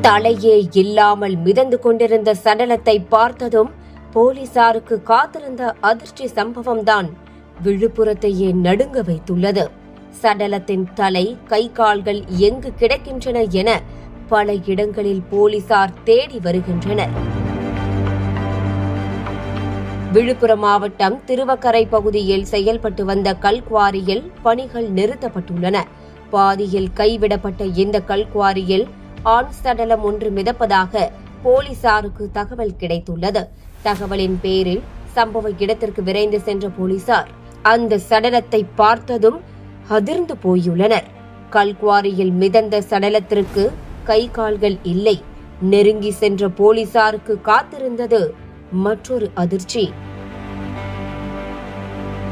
தலையே இல்லாமல் மிதந்து கொண்டிருந்த சடலத்தை பார்த்ததும் போலீசாருக்கு காத்திருந்த அதிர்ச்சி சம்பவம்தான் விழுப்புரத்தையே நடுங்க வைத்துள்ளது. சடலத்தின் தலை, கை, கால்கள் எங்கு கிடக்கின்றன என பல இடங்களில் போலீசார் தேடி வருகின்றனர். விழுப்புரம் மாவட்டம் திருவக்கரை பகுதியில் செயல்பட்டு வந்த கல்குவாரியில் பணிகள் நிறுத்தப்பட்டுள்ளன. பாதியில் கைவிடப்பட்ட இந்த கல்குவாரியில் ஆண் சடலம் ஒன்று மிதப்பதாக போலீசாருக்கு தகவல் கிடைத்துள்ளது. தகவலின் பேரில் சம்பவ இடத்திற்கு விரைந்து சென்ற போலீசார் அந்த சடலத்தை பார்த்ததும் அதிர்ந்து போயுள்ளனர். கல்குவாரியில் மிதந்த சடலத்திற்கு கை, கால்கள் இல்லை. நெருங்கி சென்ற போலீசாருக்கு காத்திருந்தது மற்றொரு அதிர்ச்சி.